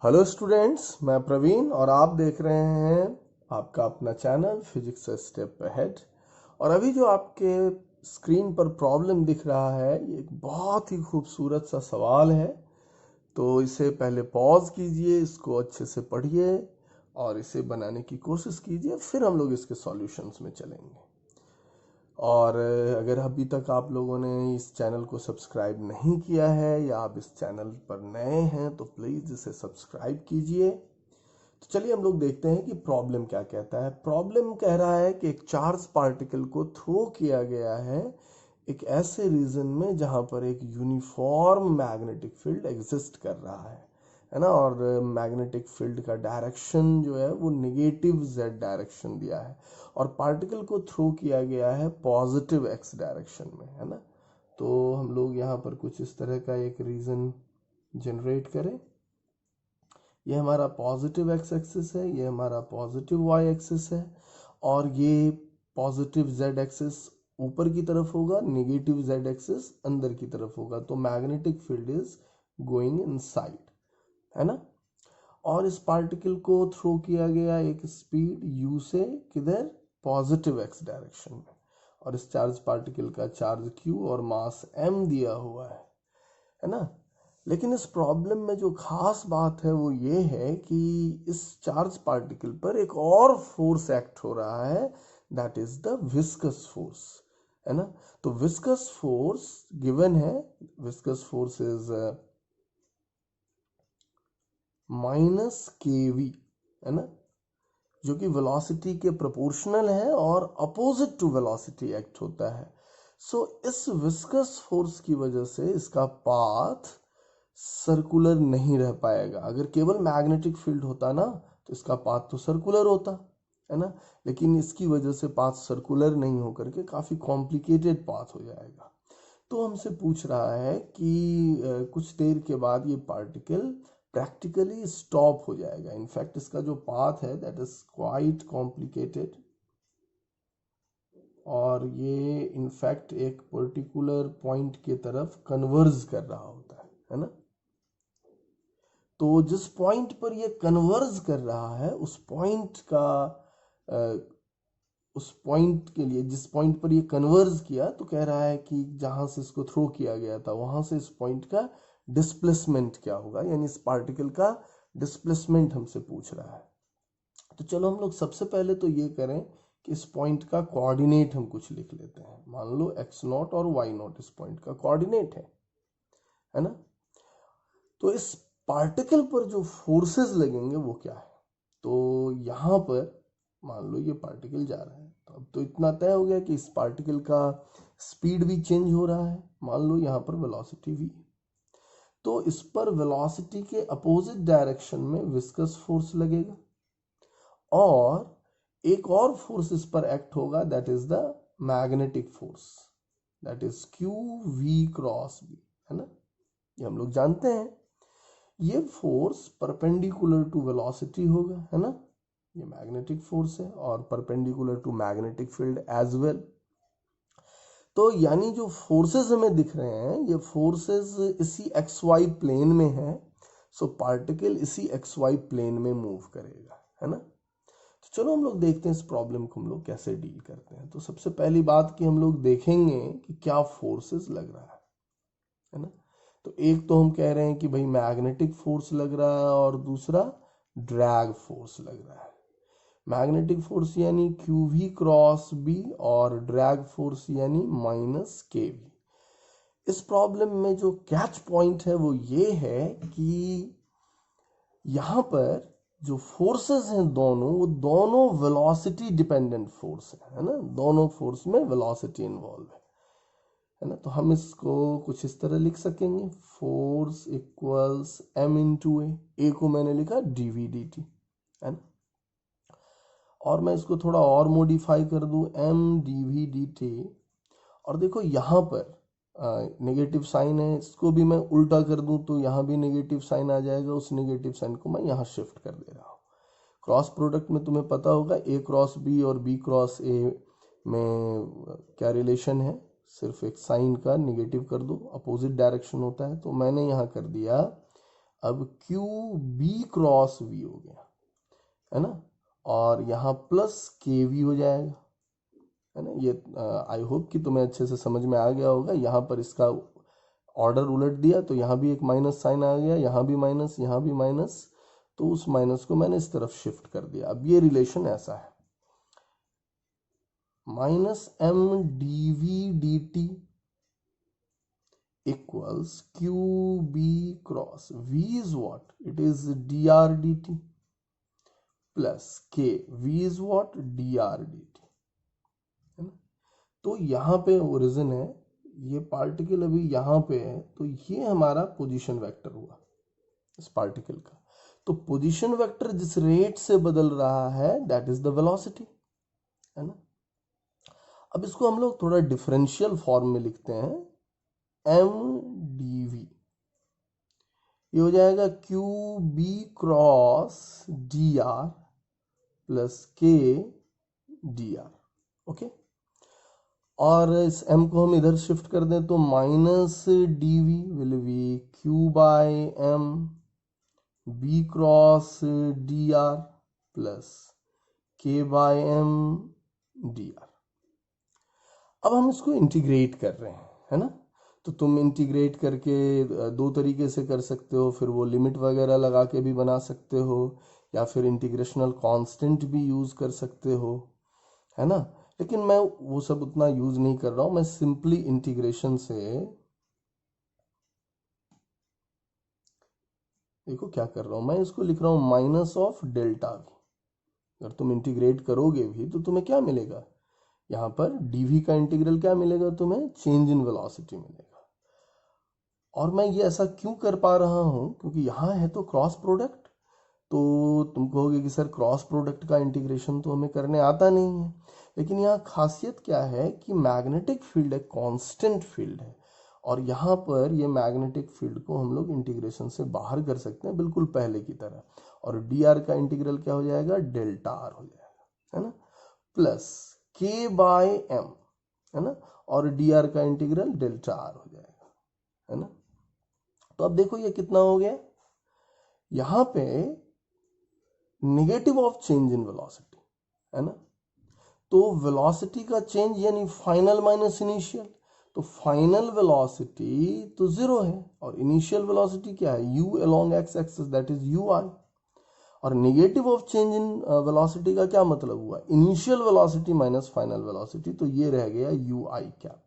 Hello students, मैं प्रवीण और आप देख रहे हैं आपका अपना चैनल फिजिक्स स्टेप अहेड। और अभी जो आपके स्क्रीन पर प्रॉब्लम दिख रहा है ये एक बहुत ही खूबसूरत सा सवाल है। तो इसे पहले पॉज कीजिए, इसको अच्छे से पढ़िए और इसे बनाने की कोशिश कीजिए, फिर हम लोग इसके सॉल्यूशंस में चलेंगे। और अगर अभी तक आप लोगों ने इस चैनल को सब्सक्राइब नहीं किया है या आप इस चैनल पर नए हैं तो प्लीज़ इसे सब्सक्राइब कीजिए। तो चलिए हम लोग देखते हैं कि प्रॉब्लम क्या कहता है। प्रॉब्लम कह रहा है कि एक चार्ज पार्टिकल को थ्रो किया गया है एक ऐसे रीजन में जहां पर एक यूनिफॉर्म मैग्नेटिक फील्ड एग्जिस्ट कर रहा है ना। और मैग्नेटिक फील्ड का डायरेक्शन जो है वो निगेटिव जेड डायरेक्शन दिया है और पार्टिकल को थ्रो किया गया है पॉजिटिव एक्स डायरेक्शन में, है ना। तो हम लोग यहाँ पर कुछ इस तरह का एक रीजन जनरेट करें। ये हमारा पॉजिटिव एक्स एक्सिस है, ये हमारा पॉजिटिव वाई एक्सिस है और ये पॉजिटिव जेड एक्सिस ऊपर की तरफ होगा, नेगेटिव जेड एक्सिस अंदर की तरफ होगा। तो magnetic field is going inside, है ना। और इस पार्टिकल को थ्रो किया गया एक स्पीड u से किधर, पॉजिटिव एक्स डायरेक्शन में। और इस चार्ज पार्टिकल का चार्ज q और मास m दिया हुआ है ना। लेकिन इस प्रॉब्लम में जो खास बात है वो ये है कि इस चार्ज पार्टिकल पर एक और फोर्स एक्ट हो रहा है, that is the viscous force, है ना। तो विस्कस फोर्स गिवन है, विस्कस फोर्स इज माइनस के वी, है ना, जो कि वेलोसिटी के प्रोपोर्शनल है और अपोजिट टू वेलोसिटी एक्ट होता है। सो इस विस्कस फोर्स की वजह से इसका पाथ सर्कुलर नहीं रह पाएगा। अगर केवल मैग्नेटिक फील्ड होता ना तो इसका पाथ तो सर्कुलर होता, है ना। लेकिन इसकी वजह से पाथ सर्कुलर नहीं होकर के काफी कॉम्प्लिकेटेड पाथ हो जाएगा। तो हमसे पूछ रहा है कि कुछ देर के बाद ये पार्टिकल प्रैक्टिकली स्टॉप हो जाएगा। इनफैक्ट इसका जो पाथ है दैट इज क्वाइट कॉम्प्लिकेटेड और ये इनफैक्ट एक पर्टिकुलर पॉइंट की तरफ कन्वर्ज कर रहा होता है ना। तो जिस पॉइंट पर ये कन्वर्ज कर रहा है उस पॉइंट का उस पॉइंट के लिए, जिस पॉइंट पर ये कन्वर्ज किया, तो कह रहा है कि जहां से इसको थ्रो किया गया था वहां से इस पॉइंट का डिस्प्लेसमेंट क्या होगा, यानी इस पार्टिकल का डिस्प्लेसमेंट हमसे पूछ रहा है। तो चलो हम लोग सबसे पहले तो ये करें कि इस पॉइंट का कोऑर्डिनेट हम कुछ लिख लेते हैं। मान लो x नॉट और y नॉट इस पॉइंट का कोऑर्डिनेट है ना। तो इस पार्टिकल पर जो फोर्सेस लगेंगे वो क्या है। तो यहाँ पर मान लो ये पार्टिकल जा रहा है, तो अब तो इतना तय हो गया कि इस पार्टिकल का स्पीड भी चेंज हो रहा है। मान लो यहाँ पर वेलोसिटी v, तो इस पर वेलोसिटी के अपोजिट डायरेक्शन में विस्कस फोर्स लगेगा और एक और फोर्स इस पर एक्ट होगा, that is the magnetic force, that is Q V cross B, है ना। ये हम लोग जानते हैं। ये फोर्स परपेंडिकुलर टू वेलोसिटी होगा, है ना। ये मैग्नेटिक फोर्स है और perpendicular to magnetic field as well. तो यानी जो फोर्सेस हमें दिख रहे हैं ये फोर्सेस इसी एक्स वाई प्लेन में है। सो पार्टिकल इसी एक्स वाई प्लेन में मूव करेगा, है ना। तो चलो हम लोग देखते हैं इस प्रॉब्लम को हम लोग कैसे डील करते हैं। तो सबसे पहली बात कि हम लोग देखेंगे कि क्या फोर्सेस लग रहा है ना। तो एक तो हम कह रहे हैं कि भाई मैग्नेटिक फोर्स लग रहा है और दूसरा ड्रैग फोर्स लग रहा है। मैग्नेटिक फोर्स यानी क्यू वी क्रॉस बी और ड्रैग फोर्स यानी माइनस के वी। इस प्रॉब्लम में जो कैच पॉइंट है वो ये है कि यहाँ पर जो फोर्सेस हैं दोनों, वो दोनों वेलोसिटी डिपेंडेंट फोर्स है ना। दोनों फोर्स में वेलोसिटी इन्वॉल्व है ना। तो हम इसको कुछ इस तरह लिख सकेंगे, फोर्स इक्वल्स एम इंटू ए को मैंने लिखा डीवी डी टी, है ना। और मैं इसको थोड़ा और मॉडिफाई कर दूं, एम डीवी डी टी। और देखो यहाँ पर नेगेटिव साइन है, इसको भी मैं उल्टा कर दूं तो यहाँ भी नेगेटिव साइन आ जाएगा। उस नेगेटिव साइन को मैं यहाँ शिफ्ट कर दे रहा हूँ। क्रॉस प्रोडक्ट में तुम्हें पता होगा ए क्रॉस बी और बी क्रॉस ए में क्या रिलेशन है, सिर्फ एक साइन का निगेटिव कर दो, अपोजिट डायरेक्शन होता है। तो मैंने यहाँ कर दिया अब क्यू बी क्रॉस वी हो गया, है ना, और यहाँ प्लस के वी हो जाएगा, है ना। ये आई होप कि तुम्हें अच्छे से समझ में आ गया होगा। यहाँ पर इसका ऑर्डर उलट दिया तो यहाँ भी एक माइनस साइन आ गया, यहाँ भी माइनस, यहाँ भी माइनस, तो उस माइनस को मैंने इस तरफ शिफ्ट कर दिया। अब ये रिलेशन ऐसा है, minus m d v d t equals q B cross v is what, it is d r d t plus k v is what, d r d t, है ना। तो यहाँ पे ओरिजिन है, ये पार्टिकल अभी यहाँ पे है, तो ये हमारा पोजीशन वेक्टर हुआ इस पार्टिकल का। तो पोजीशन वेक्टर जिस रेट से बदल रहा है दैट इज द वेलोसिटी, है ना। अब इसको हम लोग थोड़ा डिफरेंशियल फॉर्म में लिखते हैं, एम डी वी, ये हो जाएगा Q B cross D R plus K D R, okay. और इस m को हम इधर शिफ्ट कर दें तो minus D V will be Q by M B cross D R plus K by M D R. अब हम इसको इंटीग्रेट कर रहे हैं, है ना। तो तुम इंटीग्रेट करके दो तरीके से कर सकते हो, फिर वो लिमिट वगैरह लगा के भी बना सकते हो, या फिर इंटीग्रेशनल कांस्टेंट भी यूज कर सकते हो, है ना। लेकिन मैं वो सब उतना यूज नहीं कर रहा हूं, मैं सिंपली इंटीग्रेशन से, देखो क्या कर रहा हूं, मैं इसको लिख रहा हूं माइनस ऑफ डेल्टा वी। अगर तुम इंटीग्रेट करोगे भी तो तुम्हें क्या मिलेगा, यहाँ पर dv का इंटीग्रल क्या मिलेगा तुम्हें, चेंज इन वेलोसिटी मिलेगा। और मैं ये ऐसा क्यों कर पा रहा हूं, क्योंकि यहाँ है तो क्रॉस प्रोडक्ट, तो तुम कहोगे कि सर क्रॉस प्रोडक्ट का इंटीग्रेशन तो हमें करने आता नहीं है, लेकिन यहाँ खासियत क्या है कि मैग्नेटिक फील्ड है, कांस्टेंट फील्ड है, और यहाँ पर ये मैग्नेटिक फील्ड को हम लोग इंटीग्रेशन से बाहर कर सकते हैं बिल्कुल पहले की तरह, और डी आर का इंटीग्रल क्या हो जाएगा, डेल्टा आर हो जाएगा, है ना, प्लस के बाय एम, है ना, और डी आर का इंटीग्रल डेल्टा आर हो जाएगा, है ना। तो अब देखो ये कितना हो गया, यहाँ पे negative of change in velocity, है ना। तो वेलोसिटी का चेंज यानी फाइनल माइनस इनिशियल, तो फाइनल वेलोसिटी तो जीरो है, और इनिशियल वेलोसिटी क्या है, u along x axis that is ui। और negative of change in velocity का क्या मतलब हुआ, initial velocity minus final velocity, तो ये रह गया ui कैप,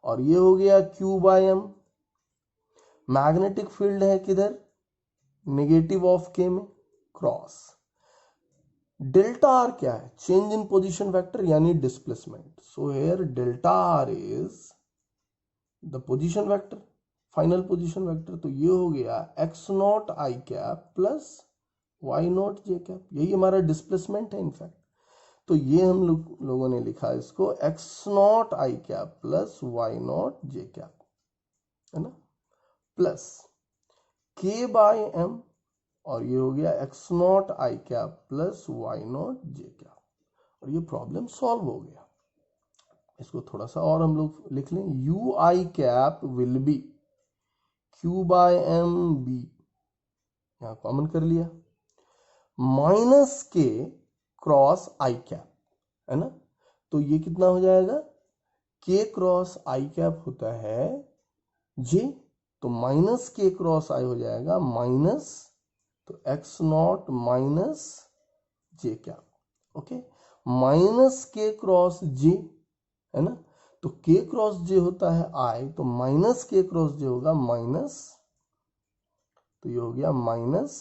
और ये हो गया q by M. Magnetic field है किधर, नेगेटिव ऑफ k में, क्रॉस डेल्टा आर क्या है, चेंज इन पोजीशन वेक्टर यानी displacement, so here delta R is the position vector, final position vector. तो ये हो गया X not I cap plus why not J cap, यही हमारा डिस्प्लेसमेंट है इनफैक्ट। तो ये हम लोगों ने लिखा इसको X not I cap plus why not J cap, है ना, प्लस के बाय एम, और ये हो गया X not I cap plus why not J cap, और ये प्रॉब्लम सॉल्व हो गया। इसको थोड़ा सा और हम लोग लिख लें, U I cap will be Q by M B, यहां कॉमन कर लिया, माइनस के क्रॉस आई कैप, है ना। तो ये कितना हो जाएगा, के क्रॉस आई कैप होता है जे, तो माइनस के क्रॉस आई हो जाएगा माइनस, तो x not minus J cap, okay, minus के क्रॉस जे, है ना। तो के क्रॉस जे होता है आई, तो माइनस के क्रॉस जे होगा माइनस, तो ये हो गया माइनस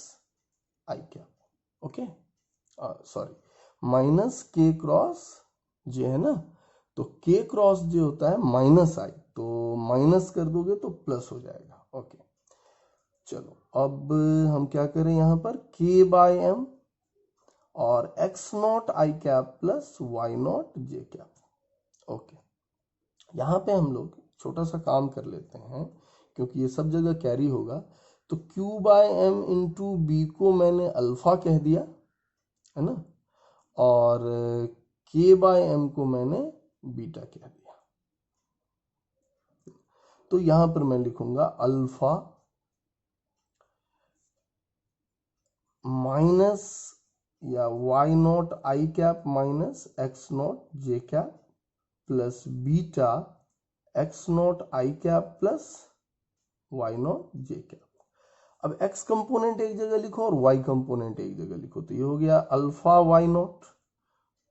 आई कैप, ओके, सॉरी माइनस के क्रॉस जे, है ना। तो के क्रॉस जे होता है माइनस आई, तो माइनस कर दोगे तो प्लस हो जाएगा, ओके। चलो अब हम क्या करें, यहां पर के बाय एम और X not I cap plus why not J cap, okay. यहां पे हम लोग छोटा सा काम कर लेते हैं, क्योंकि ये सब जगह कैरी होगा। तो q by M into B को मैंने अल्फा कह दिया, है ना, और k बाय एम को मैंने बीटा कह दिया। तो यहां पर मैं लिखूंगा अल्फा माइनस या Y not I cap minus X not J cap plus beta x not I cap plus why not J cap. अब x कंपोनेंट एक जगह लिखो और y कंपोनेंट एक जगह लिखो, तो ये हो गया alpha Y not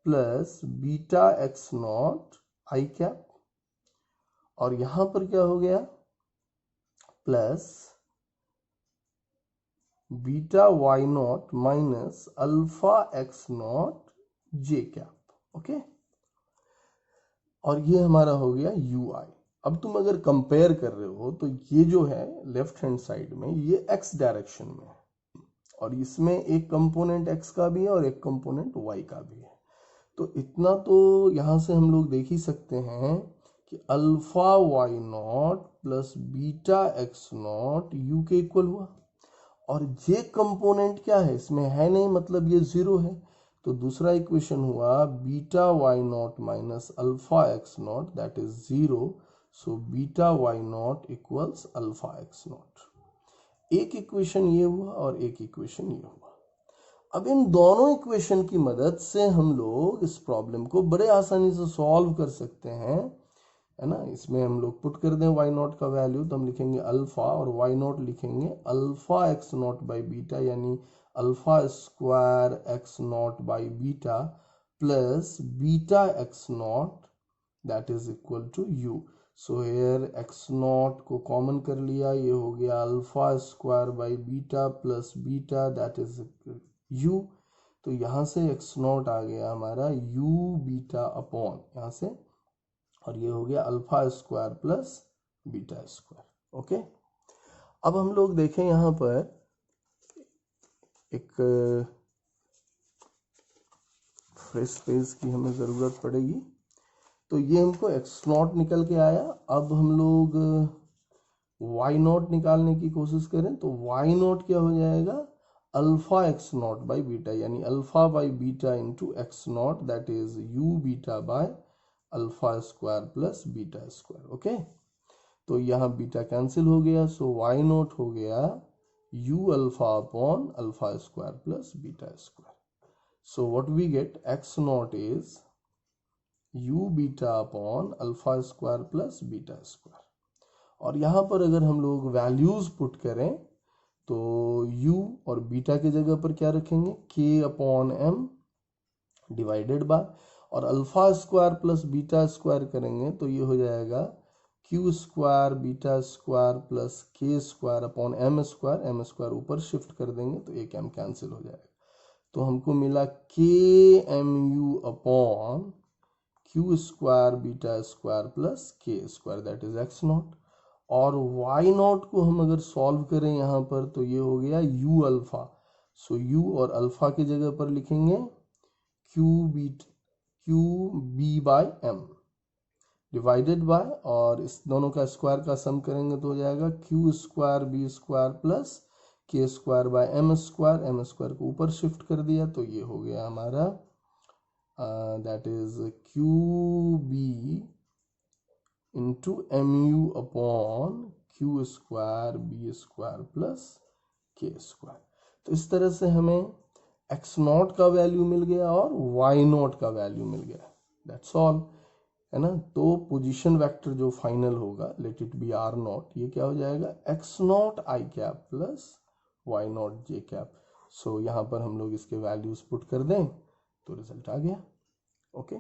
plus beta x not I cap, और यहां पर क्या हो गया plus beta Y not minus alpha x not J cap. Okay, और ये हमारा हो गया यू आई। अब तुम अगर कंपेयर कर रहे हो तो ये जो है लेफ्ट हैंड साइड में ये x डायरेक्शन में है, और इसमें एक कंपोनेंट x का भी है और एक कंपोनेंट y का भी है। तो इतना तो यहां से हम लोग देख ही सकते हैं कि alpha Y not plus beta x not U K equal हुआ, और जे कंपोनेंट क्या है इसमें है नहीं, मतलब ये जीरो है। तो दूसरा इक्वेशन हुआ beta Y not minus alpha x not that is zero, so beta Y not equals alpha x not. एक इक्वेशन ये हुआ और एक इक्वेशन ये हुआ। अब इन दोनों इक्वेशन की मदद से हम लोग इस प्रॉब्लम को बड़े आसानी से सॉल्व कर सकते हैं, है ना। इसमें हम लोग पुट कर दें वाई नॉट का वैल्यू, तो हम लिखेंगे अल्फा और वाई नॉट लिखेंगे alpha x naught by beta, यानी alpha square x naught by beta plus beta x not that is equal to u. So here x naught को कॉमन कर लिया, ये हो गया alpha square by beta plus beta that is u. तो यहां से एक्स नॉट आ गया हमारा यू बीटा अपॉन यहां से, और ये हो गया alpha square plus beta square. Okay, अब हम लोग देखें यहां पर एक फ्रेश पेज की हमें जरूरत पड़ेगी। तो ये हमको एक्स नॉट निकल के आया। अब हम लोग वाई नॉट निकालने की कोशिश करें, तो वाई नॉट क्या हो जाएगा alpha x naught by beta, यानी alpha by beta into x not that is you beta by alpha square plus beta square. Okay, तो यहाँ बीटा कैंसिल हो गया, सो वाई नॉट हो गया U alpha upon alpha square plus beta square. So what we get X not is you beta upon alpha square plus beta square. और यहाँ पर अगर हम लोग वैल्यूज पुट करें तो u और बीटा की जगह पर क्या रखेंगे k upon m divided by, और alpha square plus beta square करेंगे तो ये हो जाएगा q square beta square plus k square upon m square ऊपर शिफ्ट कर देंगे तो एक m कैंसिल हो जाएगा। तो हमको मिला k m u upon q square beta square plus के square that is x naught. और y नॉट को हम अगर सॉल्व करें यहाँ पर तो ये हो गया u अल्फा, सो u और अल्फा की जगह पर लिखेंगे Q B by M divided by, और इस दोनों का स्क्वायर का सम करेंगे तो हो जाएगा Q square B square plus के स्क्वायर बाय एम स्क्वायर को ऊपर शिफ्ट कर दिया तो ये हो गया हमारा that is q B into m u upon q square B square plus के स्क्वायर। तो इस तरह से हमें एक्स नॉट का वैल्यू मिल गया और वाई नॉट का वैल्यू मिल गया, दैट्स ऑल, है ना। तो पोजीशन वेक्टर जो फाइनल होगा let it be r naught, ये क्या हो जाएगा x not I cap plus why not J cap. So यहाँ पर हम लोग इसके वैल्यूज पुट कर दें तो रिजल्ट आ गया। ओके।